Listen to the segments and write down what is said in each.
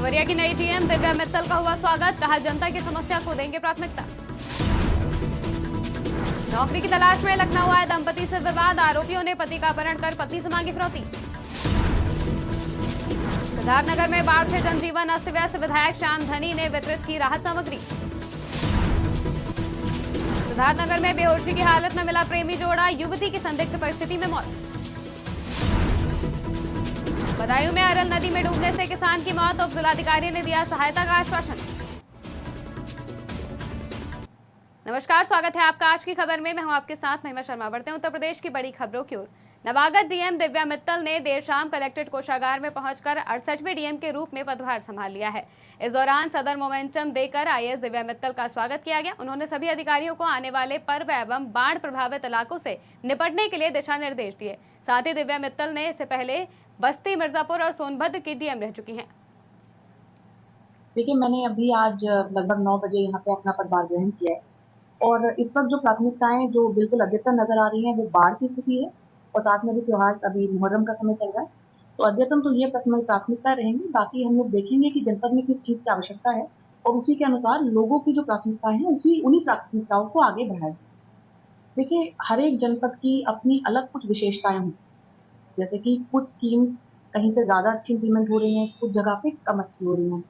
देवरिया की नई डीएम दिव्या मित्तल का हुआ स्वागत, कहा जनता की समस्या को देंगे प्राथमिकता। नौकरी की तलाश में लखनऊ आए दंपति से विवाद, आरोपियों ने पति का अपहरण कर पत्नी से मांगी फिरौती। सिद्धार्थनगर में बाढ़ से जनजीवन अस्त व्यस्त, विधायक श्याम धनी ने वितरित की राहत सामग्री। सिद्धार्थनगर में बेहोशी की हालत में मिला प्रेमी जोड़ा, युवती की संदिग्ध परिस्थिति में मौत। बदायूं में अरल नदी में डूबने से किसान की मौत, उप जिलाधिकारी ने दिया सहायता का आश्वासन। नमस्कार, स्वागत है आपका आज की खबर में। मैं हूं आपके साथ महिमा शर्मा। बढ़ते हैं उत्तर प्रदेश की बड़ी खबरों की ओर। नवागत डीएम दिव्या मित्तल ने देर शाम कलेक्ट्रेट कोषागार में पहुंचकर 68वें डीएम के रूप में पदभार संभाल लिया है। इस दौरान सदर मोमेंटम देकर आईएएस दिव्या मित्तल का स्वागत किया गया। उन्होंने सभी अधिकारियों को आने वाले पर्व एवं बाढ़ प्रभावित इलाकों से निपटने के लिए दिशा निर्देश दिए। साथ ही दिव्या मित्तल ने इससे पहले बस्ती, मिर्जापुर और सोनभद्र की डीएम रह चुकी हैं। देखिए, मैंने अभी आज लगभग 9 बजे यहाँ पे अपना पदभार ग्रहण किया है और इस वक्त जो प्राथमिकताएं जो बिल्कुल अद्यतन नजर आ रही हैं वो बाढ़ की स्थिति है और साथ में भी त्योहार, अभी मुहर्रम का समय चल रहा है, तो अद्यतन तो ये प्राथमिकता रहेंगी। बाकी हम लोग देखेंगे कि जनपद में किस चीज की आवश्यकता है और उसी के अनुसार लोगों की जो प्राथमिकताएं हैं उन्हीं प्राथमिकताओं को आगे बढ़ाएं। देखिए, हर एक जनपद की अपनी अलग कुछ विशेषताएं हों, जैसे कि कुछ स्कीम्स कहीं पे ज्यादा अच्छी इंप्लीमेंट हो रही हैं, कुछ जगह पे कम अच्छी हो रही हैं।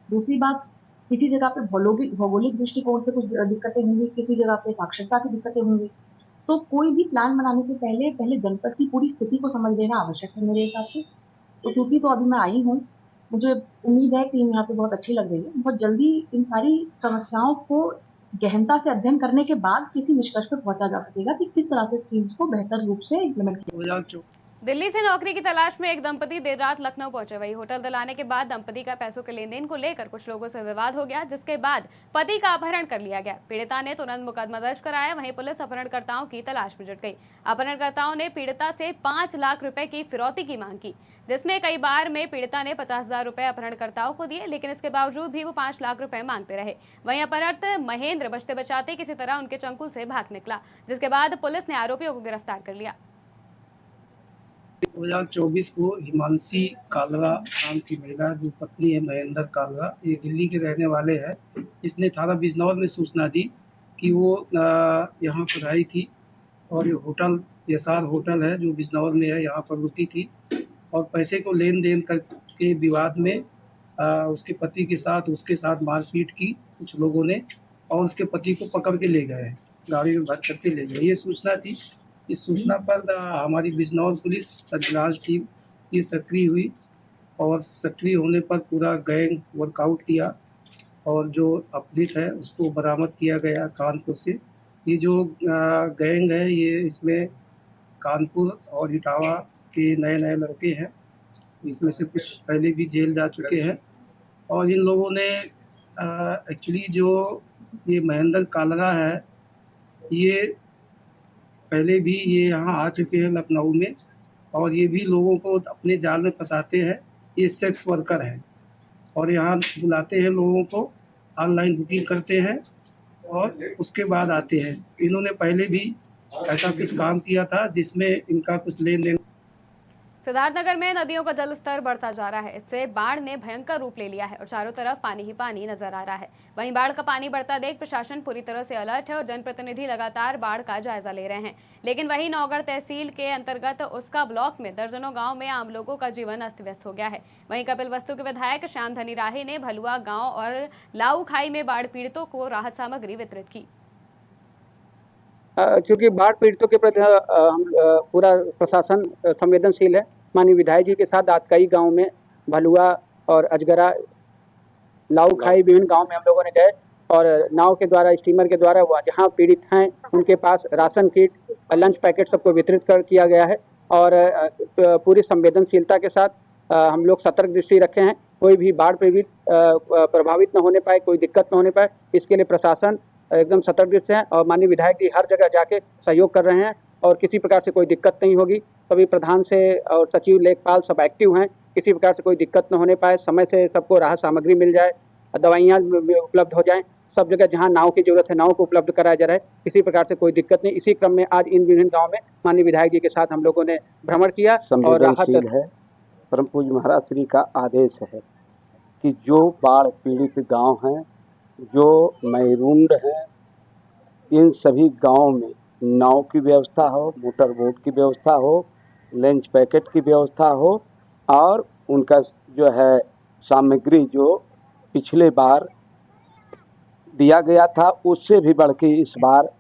दूसरी बात, किसी जगह पे भौगोलिक दृष्टिकोण से कुछ दिक्कतें होंगी, किसी जगह पे साक्षरता की दिक्कतें होंगी। तो कोई भी प्लान बनाने से पहले जनपद की पूरी स्थिति को समझ लेना आवश्यक है मेरे हिसाब से। तो क्योंकि तो अभी मैं आई हूँ, मुझे उम्मीद है कि यहाँ पे बहुत अच्छी लग रही है। बहुत जल्दी इन सारी समस्याओं को गहनता से अध्ययन करने के बाद किसी निष्कर्ष पर पहुंचा जा सकेगा कि किस तरह से स्कीम्स को बेहतर रूप से इम्प्लीमेंट किया जाए। दिल्ली से नौकरी की तलाश में एक दंपति देर रात लखनऊ पहुंचे। वही होटल दिलाने के बाद दंपति का पैसों के लेन देन को लेकर कुछ लोगों से विवाद हो गया, जिसके बाद पति का अपहरण कर लिया गया। पीड़िता ने तुरंत मुकदमा दर्ज कराया। वहीं पुलिस अपहरणकर्ताओं की तलाश में जुट गई। अपहरणकर्ताओं ने पीड़िता से 5 लाख रुपए की फिरौती की मांग की, जिसमें कई बार में पीड़िता ने 50,000 रुपए अपहरणकर्ताओं को दिए, लेकिन इसके बावजूद भी वो 5 लाख रुपए मांगते रहे। वहीं अपहरणत महेंद्र बचते बचाते किसी तरह उनके चंगुल से भाग निकला, जिसके बाद पुलिस ने आरोपियों को गिरफ्तार कर लिया। 2024 को हिमांशी कालरा नाम की महिला, जो पत्नी है महेंद्र कालरा, ये दिल्ली के रहने वाले हैं। इसने थाना बिजनौर में सूचना दी कि वो यहाँ पर आई थी और ये होटल एसआर होटल है जो बिजनौर में है, यहाँ पर रुकी थी और पैसे को लेन देन करके विवाद में उसके पति के साथ मारपीट की कुछ लोगों ने और उसके पति को पकड़ के ले गए, गाड़ी में भर करके ले गए। ये सूचना थी। इस सूचना पर हमारी बिजनौर पुलिस सर्विलांस टीम ये सक्रिय हुई और सक्रिय होने पर पूरा गैंग वर्कआउट किया और जो अपडेट है उसको बरामद किया गया कानपुर से। ये जो गैंग है ये इसमें कानपुर और इटावा के नए नए लड़के हैं। इसमें से कुछ पहले भी जेल जा चुके हैं और इन लोगों ने एक्चुअली जो ये महेंद्र कालरा है ये पहले भी ये यहाँ आ चुके हैं लखनऊ में और ये भी लोगों को अपने जाल में फंसाते हैं। ये सेक्स वर्कर हैं और यहाँ बुलाते हैं लोगों को, ऑनलाइन बुकिंग करते हैं और उसके बाद आते हैं। इन्होंने पहले भी ऐसा कुछ काम किया था जिसमें इनका कुछ लेन देन। सिद्धार्थनगर में नदियों का जलस्तर बढ़ता जा रहा है। इससे बाढ़ ने भयंकर रूप ले लिया है और चारों तरफ पानी ही पानी नजर आ रहा है। वहीं बाढ़ का पानी बढ़ता देख प्रशासन पूरी तरह से अलर्ट है और जनप्रतिनिधि लगातार बाढ़ का जायजा ले रहे हैं। लेकिन वहीं नौगढ़ तहसील के अंतर्गत उसका ब्लॉक में दर्जनों गाँव में आम लोगों का जीवन अस्त व्यस्त हो गया है। वहीं कपिलवस्तु के विधायक श्याम धनी राही ने भलुआ गाँव और लाऊ खाई में बाढ़ पीड़ितों को राहत सामग्री वितरित की। क्योंकि बाढ़ पीड़ितों के प्रति पूरा प्रशासन संवेदनशील है। माननीय विधायक जी के साथ आज कई गाँव में भलुआ और अजगरा, लाऊ खाई विभिन्न गाँव में हम लोगों ने गए और नाव के द्वारा, स्टीमर के द्वारा जहाँ पीड़ित हैं उनके पास राशन किट, लंच पैकेट सबको वितरित किया गया है और पूरी संवेदनशीलता के साथ हम लोग सतर्क दृष्टि रखे हैं। कोई भी बाढ़ प्रभावित न होने पाए, कोई दिक्कत न होने पाए, इसके लिए प्रशासन एकदम सतर्क दृष्टि है और माननीय विधायक जी हर जगह जाके सहयोग कर रहे हैं और किसी प्रकार से कोई दिक्कत नहीं होगी। सभी प्रधान से और सचिव, लेखपाल सब एक्टिव हैं, किसी प्रकार से कोई दिक्कत न होने पाए, समय से सबको राहत सामग्री मिल जाए, दवाइयाँ उपलब्ध हो जाएं, सब जगह जहां नाव की जरूरत है नाव को उपलब्ध कराया जा रहा है, किसी प्रकार से कोई दिक्कत नहीं। इसी क्रम में आज इन विभिन्न गाँव में माननीय विधायक जी के साथ हम लोगों ने भ्रमण किया और राहत है। परम पूज्य महाराज श्री का आदेश है कि जो बाढ़ पीड़ित गांव हैं, जो महरूम हैं, इन सभी गांवों में नाव की व्यवस्था हो, मोटर बोट की व्यवस्था हो, लंच पैकेट की व्यवस्था हो और उनका जो है सामग्री जो पिछले बार दिया गया था उससे भी बढ़ के इस बार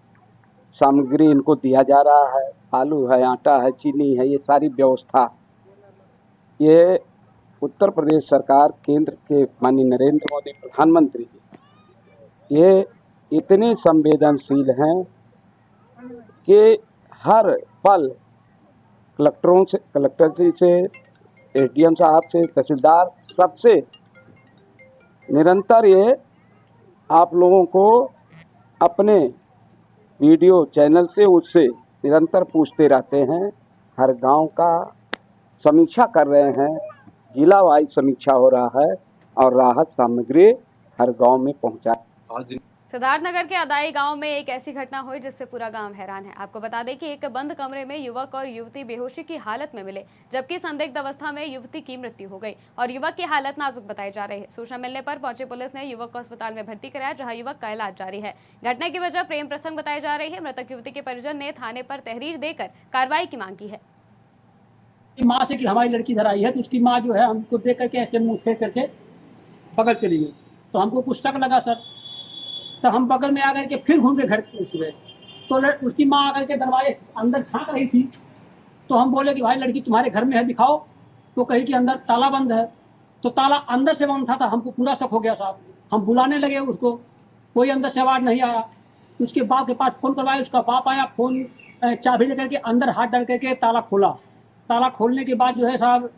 सामग्री इनको दिया जा रहा है। आलू है, आटा है, चीनी है, ये सारी व्यवस्था ये उत्तर प्रदेश सरकार, केंद्र के माननीय नरेंद्र मोदी प्रधानमंत्री जी ये इतने संवेदनशील हैं कि हर पल कलेक्टर जी से, एसडीएम साहब से, तहसीलदार सबसे निरंतर ये आप लोगों को अपने वीडियो चैनल से उससे निरंतर पूछते रहते हैं। हर गांव का समीक्षा कर रहे हैं, जिला वाइज समीक्षा हो रहा है और राहत सामग्री हर गांव में पहुंचा। सिद्धार्थनगर के अदाई गांव में एक ऐसी घटना हुई जिससे पूरा गांव हैरान है। आपको बता दें कि एक बंद कमरे में युवक और युवती बेहोशी की हालत में मिले, जबकि संदिग्ध अवस्था में युवती की मृत्यु हो गई और युवक की हालत नाजुक बताई जा रही है। सूचना मिलने पर पहुंची पुलिस ने युवक को अस्पताल में भर्ती कराया, जहां युवक का इलाज जारी है। घटना की वजह प्रेम प्रसंग बताई जा रही है। मृतक युवती के परिजन ने थाने पर तहरीर देकर कार्रवाई की मांग की है। माँ से कि हमारी लड़की इधर आई है, तो उसकी माँ जो है हमको देख करके ऐसे मुंह फेर करके बगल चली गई। तो हमको कुछ शक लगा सर, तो हम बगल में आकर के फिर घूम के घर घुस गए। तो उसकी माँ आकर के दरवाजे अंदर झांक रही थी, तो हम बोले कि भाई लड़की तुम्हारे घर में है, दिखाओ। तो कही कि अंदर ताला बंद है। तो ताला अंदर से बंद था, हमको पूरा शक हो गया साहब। हम बुलाने लगे उसको, कोई अंदर से आवाज़ नहीं आया। उसके बाप के पास फ़ोन करवाया, उसका बाप आया, फ़ोन चाबी लेकर के अंदर हाथ डाल करके ताला खोला। ताला खोलने के बाद जो है साहब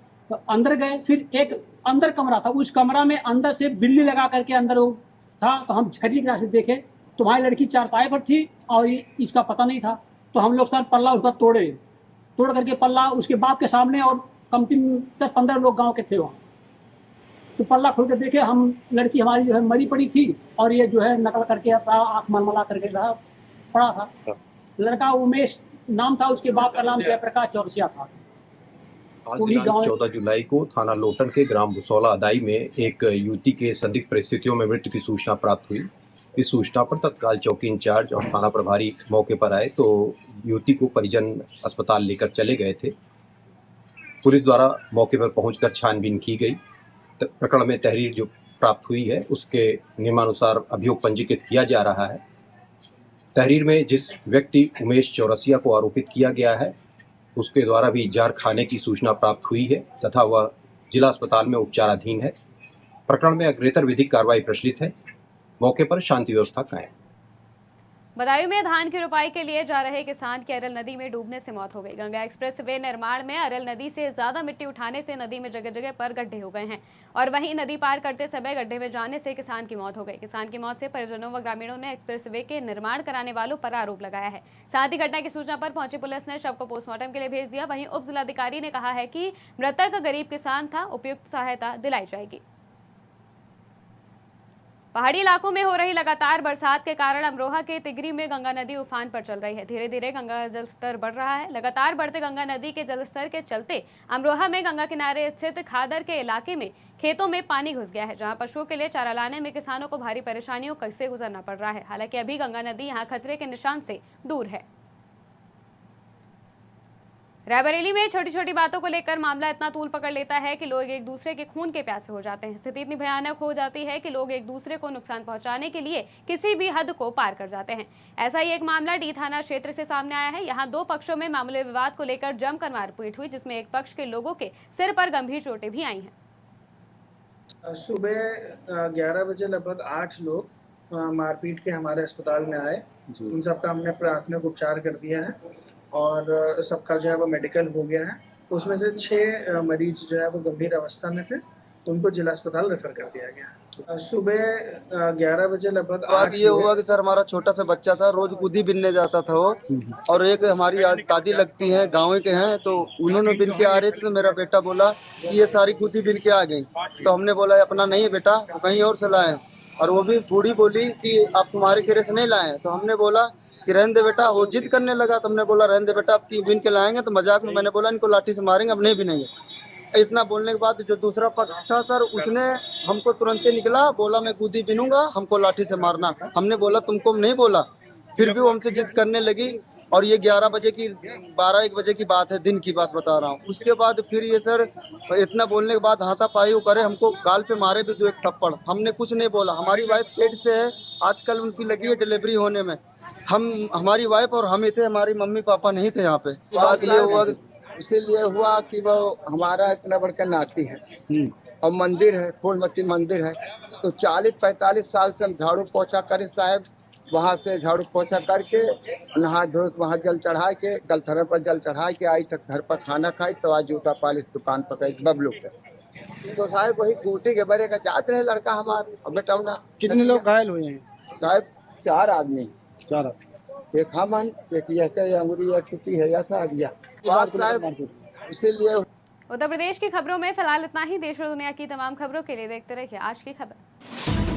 अंदर गए। फिर एक अंदर कमरा था, उस कमरा में अंदर से बिल्ली लगा करके अंदर वो था। तो हम झर्री की से देखे तो हमारी लड़की चारपाई पर थी और इसका पता नहीं था। तो हम लोग सर पल्ला उसका तोड़ करके पल्ला उसके बाप के सामने, और कम से कम 10-15 लोग गांव के थे वहाँ। तो पल्ला खोल के देखे, हम लड़की हमारी जो है मरी पड़ी थी और ये जो है नकल करके आँख मलमला करके पड़ा था। लड़का उमेश नाम था, उसके बाप का नाम जयप्रकाश चौरसिया था। आज दिनांक 14 जुलाई को थाना लोटन के ग्राम भुसौला अदाई में एक युवती के संदिग्ध परिस्थितियों में मृत्यु की सूचना प्राप्त हुई। इस सूचना पर तत्काल चौकी इंचार्ज और थाना प्रभारी मौके पर आए तो युवती को परिजन अस्पताल लेकर चले गए थे। पुलिस द्वारा मौके पर पहुंचकर छानबीन की गई। प्रकरण में तहरीर जो प्राप्त हुई है उसके नियमानुसार अभियोग पंजीकृत किया जा रहा है। तहरीर में जिस व्यक्ति उमेश चौरसिया को आरोपित किया गया है उसके द्वारा भी जार खाने की सूचना प्राप्त हुई है तथा वह जिला अस्पताल में उपचाराधीन है। प्रकरण में अग्रेतर विधिक कार्रवाई प्रचलित है। मौके पर शांति व्यवस्था कायम। बदायूं में धान की रुपाई के लिए जा रहे किसान की अरल नदी में डूबने से मौत हो गई। गंगा एक्सप्रेस वे निर्माण में अरल नदी से ज्यादा मिट्टी उठाने से नदी में जगह जगह पर गड्ढे हो गए हैं और वहीं नदी पार करते समय गड्ढे में जाने से किसान की मौत हो गई। किसान की मौत से परिजनों व ग्रामीणों ने एक्सप्रेस वे के निर्माण कराने वालों पर आरोप लगाया है। साथ ही घटना की सूचना पर पहुंची पुलिस ने शव को पोस्टमार्टम के लिए भेज दिया। वहीं उप जिलाधिकारी ने कहा है कि मृतक गरीब किसान था, उपयुक्त सहायता दिलाई जाएगी। पहाड़ी इलाकों में हो रही लगातार बरसात के कारण अमरोहा के तिगरी में गंगा नदी उफान पर चल रही है। धीरे धीरे गंगा जल स्तर बढ़ रहा है। लगातार बढ़ते गंगा नदी के जल स्तर के चलते अमरोहा में गंगा किनारे स्थित खादर के इलाके में खेतों में पानी घुस गया है, जहां पशुओं के लिए चारा लाने में किसानों को भारी परेशानियों से गुजरना पड़ रहा है। हालांकि अभी गंगा नदी यहां खतरे के निशान से दूर है। रायबरेली में छोटी छोटी बातों को लेकर मामला इतना तूल पकड़ लेता है कि लोग एक दूसरे के खून के प्यासे हो जाते हैं। स्थिति इतनी भयानक हो जाती है कि लोग एक दूसरे को नुकसान पहुंचाने के लिए किसी भी हद को पार कर जाते हैं। ऐसा ही एक मामला डी थाना क्षेत्र से सामने आया है। यहाँ दो पक्षों में मामूली विवाद को लेकर जमकर मारपीट हुई, जिसमें एक पक्ष के लोगों के सिर पर गंभीर चोटें भी आई हैं। सुबह 11 बजे लगभग 8 लोग मारपीट के हमारे अस्पताल में आए। उन सबका हमने प्राथमिक उपचार कर दिया है और सबका जो है वो मेडिकल हो गया है। उसमें से 6 मरीज जो है वो गंभीर अवस्था में थे, उनको जिला अस्पताल रेफर कर दिया गया। सुबह 11 बजे लगभग बात ये हुआ कि सर हमारा छोटा सा बच्चा था, रोज गुदी बिनने जाता था वो, और एक हमारी दादी लगती है, गाँव के हैं, तो उन्होंने बिन के आ रहे थे। तो मेरा बेटा बोला कि ये सारी गुदी बिन के आ गई। तो हमने बोला अपना नहीं बेटा, कहीं और से लाए। और वो भी बूढ़ी बोली कि आप तुम्हारे खेरे से नहीं लाए। तो हमने बोला कि रहने दे बेटा। वो जिद करने लगा तो हमने बोला रहने दे बेटा, अब की बिन के लाएंगे। तो मजाक में मैंने बोला इनको लाठी से मारेंगे, अब नहीं बिनेंगे। इतना बोलने के बाद जो दूसरा पक्ष था सर, उसने हमको तुरंत ही निकला, बोला मैं कूदी बिनूंगा, हमको लाठी से मारना। हमने बोला तुमको नहीं बोला, फिर भी वो हमसे जिद करने लगी। और ये 11 बजे की 12-1 बजे की बात है, दिन की बात बता रहा हूँ। उसके बाद फिर ये सर इतना बोलने के बाद हाथापाई करे, हमको गाल पे मारे भी 2-1 थप्पड़। हमने कुछ नहीं बोला, हमारी वाइफ पेट से है, आजकल उनकी लगी है डिलीवरी होने में। हमारी वाइफ और हम ही थे, हमारी मम्मी पापा नहीं थे यहाँ पे। बात ये हुआ, इसीलिए हुआ कि वो हमारा इतना बड़का नाती है और मंदिर है, फूलमती मंदिर है, तो 40-45 साल से हम झाड़ू पोछा करे साहब, वहाँ से झाड़ू पोछा करके नहा धो वहाँ जल चढ़ा के गलथरा पर जल चढ़ा के आई तक घर पर खाना खाई, तो आज जूता पालिश दुकान पकड़ी बबलू के। तो साहब वही कूटी के बड़े का जात रहे लड़का हमारा बेटौना। कितने लोग घायल हुए हैं? साहब 4 आदमी, 4। एक हमन, एक ऐसे अंगुरी या टूटी है ऐसा दिया साहब। इसीलिए उत्तर प्रदेश की खबरों में फिलहाल इतना ही। देश और दुनिया की तमाम खबरों के लिए देखते रहिए आज की खबर।